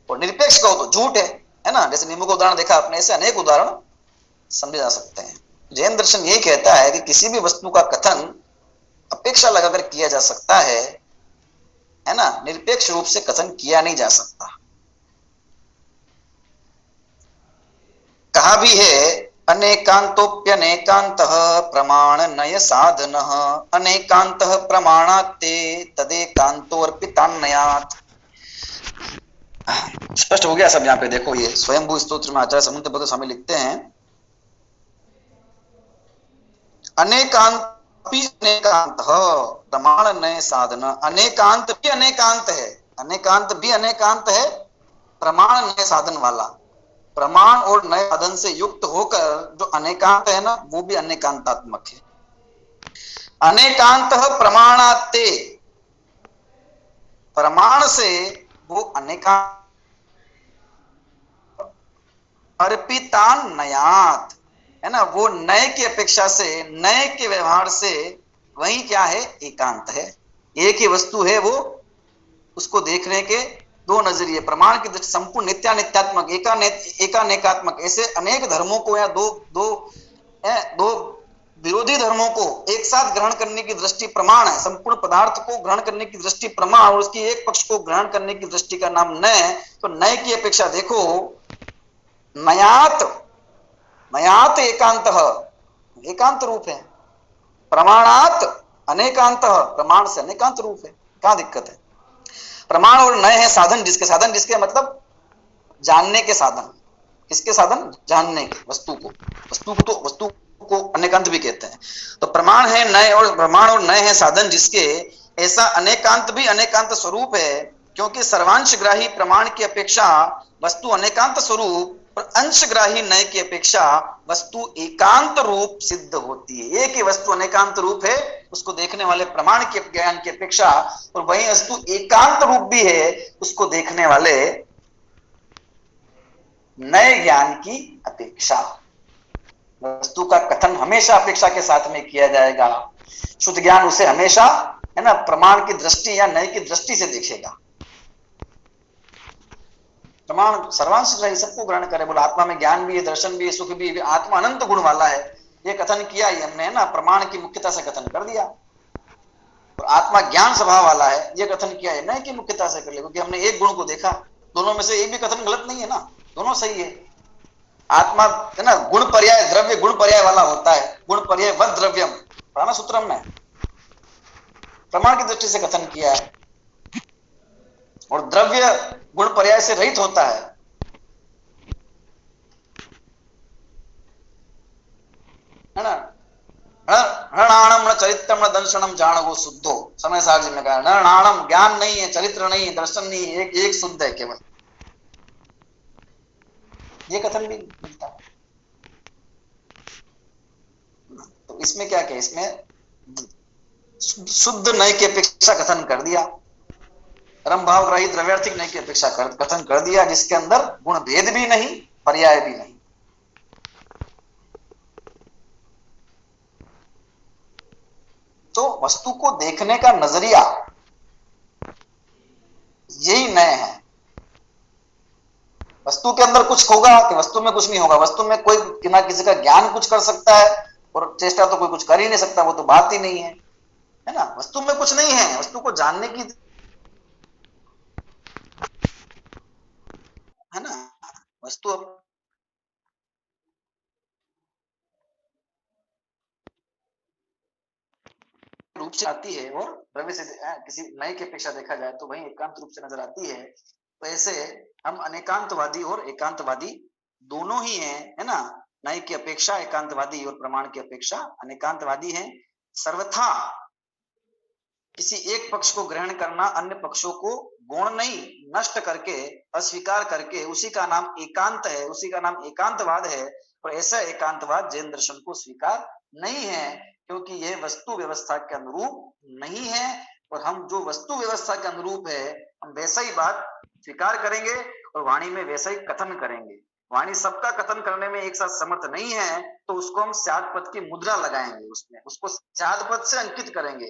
और निरपेक्ष कहो तो झूठ है ना। जैसे नींबू का उदाहरण देखा आपने, ऐसे अनेक उदाहरण समझे जा सकते हैं। जैन दर्शन ये कहता है कि किसी भी वस्तु का कथन अपेक्षा लगाकर किया जा सकता है ना, निरपेक्ष रूप से कथन किया नहीं जा सकता। कहा भी है अनेकांतोप्यनेकांतः प्रमाण नय साधनः अनेकांतः प्रमाणात्ते तदेकांतोर्पितान्नयात्। स्पष्ट हो गया सब? यहाँ पे देखो, ये स्वयंभू स्तोत्र में आचार्य समुद्रभद्र स्वामी लिखते हैं अनेकांत अनेकांत प्रमाण नय साधन। अनेकांत भी अनेकांत है, अनेकांत भी अनेकांत है, प्रमाण नय साधन वाला। प्रमाण और नए साधन से युक्त होकर जो अनेकांत है ना, वो भी अनेकांतात्मक है। अनेकांत प्रमाणाते, प्रमाण से वो अनेकांत अर्पितान नयात, है ना, वो नए की अपेक्षा से, नए के व्यवहार से वही क्या है, एकांत है। एक ही वस्तु है, वो उसको देखने के दो नजरिए, प्रमाण की दृष्टि संपूर्ण नित्यानित्यात्मक एकानेकात्मक, ऐसे अनेक धर्मों को या दो विरोधी धर्मों को एक साथ ग्रहण करने की दृष्टि प्रमाण है। संपूर्ण पदार्थ को ग्रहण करने की दृष्टि प्रमाण, और उसकी एक पक्ष को ग्रहण करने की दृष्टि का नाम नय। तो नय की अपेक्षा देखो, नयात, नयात एकांत, एकांत रूप है। प्रमाणात अनेकांत, प्रमाण से अनेकांत रूप है। क्या दिक्कत है? प्रमाण और नय है साधन, जिसके साधन, जिसके मतलब जानने के साधन। किसके साधन? जानने के, वस्तु को। वस्तु को अनेकांत भी कहते हैं। तो प्रमाण है नय, और प्रमाण और नय है साधन, जिसके ऐसा अनेकांत भी अनेकांत स्वरूप है। क्योंकि सर्वांशग्राही प्रमाण की अपेक्षा वस्तु अनेकांत स्वरूप और अंशग्राही नय की अपेक्षा वस्तु एकांत रूप सिद्ध होती है। एक ही वस्तु अनेकांत रूप है उसको देखने वाले प्रमाण के ज्ञान की अपेक्षा, और वही वस्तु एकांत रूप भी है उसको देखने वाले नए ज्ञान की अपेक्षा। वस्तु का कथन हमेशा अपेक्षा के साथ में किया जाएगा। शुद्ध ज्ञान उसे हमेशा, है ना, प्रमाण की दृष्टि या नए की दृष्टि से देखेगा। प्रमाण सर्वांश सबको ग्रहण करे, बोला आत्मा में ज्ञान भी है, दर्शन भी है, सुख भी है, आत्मा अनंत गुण वाला है। ये कथन किया ही हमने, है ना, प्रमाण की मुख्यता से कथन कर दिया। और आत्मा ज्ञान स्वभाव वाला है, ये कथन किया है नए की मुख्यता से कर लिया, क्योंकि हमने एक गुण को देखा। दोनों में से एक भी कथन गलत नहीं है ना, दोनों सही है। आत्मा, है ना, गुण पर्याय द्रव्य गुण पर्याय वाला होता है। गुण पर्याय वद द्रव्यम, प्राण सूत्रम में प्रमाण की दृष्टि से कथन किया है। और द्रव्य गुण पर्याय से रहित होता है ना। णनाणम न चरित्रम न दर्शनम जानो शुद्धो, समय सार जी ने कहा णनाणम ज्ञान नहीं है, चरित्र नहीं है, दर्शन नहीं है, एक शुद्ध है केवल। ये कथन भी मिलता है। तो इसमें क्या क्या, इसमें शुद्ध नय की अपेक्षा कथन कर दिया, रम भाव ग्राही द्रव्यार्थिक नय की अपेक्षा कथन कर दिया, जिसके अंदर गुण भेद भी नहीं, पर्याय भी नहीं। तो वस्तु को देखने का नजरिया यही नय है। वस्तु के अंदर कुछ होगा कि वस्तु में कुछ नहीं होगा? वस्तु में कोई ना किसी का ज्ञान कुछ कर सकता है, और चेष्टा तो कोई कुछ कर ही नहीं सकता, वो तो बात ही नहीं है ना। वस्तु में कुछ नहीं है, वस्तु को जानने की, है ना, वस्तु रूप से आती है, और द्रव्य से किसी नए की अपेक्षा देखा जाए तो वही एकांत रूप से नजर आती है। तो ऐसे हम अनेकांतवादी और एकांतवादी दोनों ही हैं, है ना। नए की अपेक्षा एकांतवादी और प्रमाण की अपेक्षा अनेकांतवादी हैं। सर्वथा किसी एक पक्ष को ग्रहण करना, अन्य पक्षों को गौण नहीं, नष्ट करके, अस्वीकार करके, उसी का नाम एकांत है, उसी का नाम एकांतवाद है। और ऐसा एकांतवाद जैन दर्शन को स्वीकार नहीं है, क्योंकि यह वस्तु व्यवस्था के अनुरूप नहीं है। और हम जो वस्तु व्यवस्था के अनुरूप है, हम वैसा ही बात स्वीकार करेंगे और वाणी में वैसा ही कथन करेंगे। वाणी सबका कथन करने में एक साथ समर्थ नहीं है, तो उसको हम स्याद पद की मुद्रा लगाएंगे, उसमें उसको स्याद पद से अंकित करेंगे,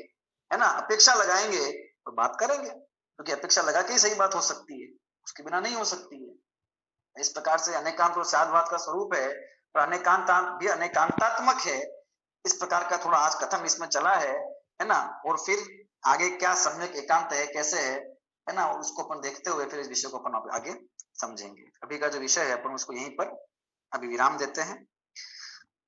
है ना, अपेक्षा लगाएंगे और बात करेंगे, क्योंकि अपेक्षा लगा के ही सही बात हो सकती है, उसके बिना नहीं हो सकती है। इस प्रकार से अनेकांत और स्यादवाद का स्वरूप है। और अनेकांत भी अनेकांतात्मक है। इस प्रकार का थोड़ा आज कथन इसमें चला है ना। और फिर आगे क्या सम्यक एकांत है, कैसे है ना, उसको अपन देखते हुए फिर इस विषय को अपन आगे समझेंगे। अभी का जो विषय है अपन उसको यहीं पर अभी विराम देते हैं।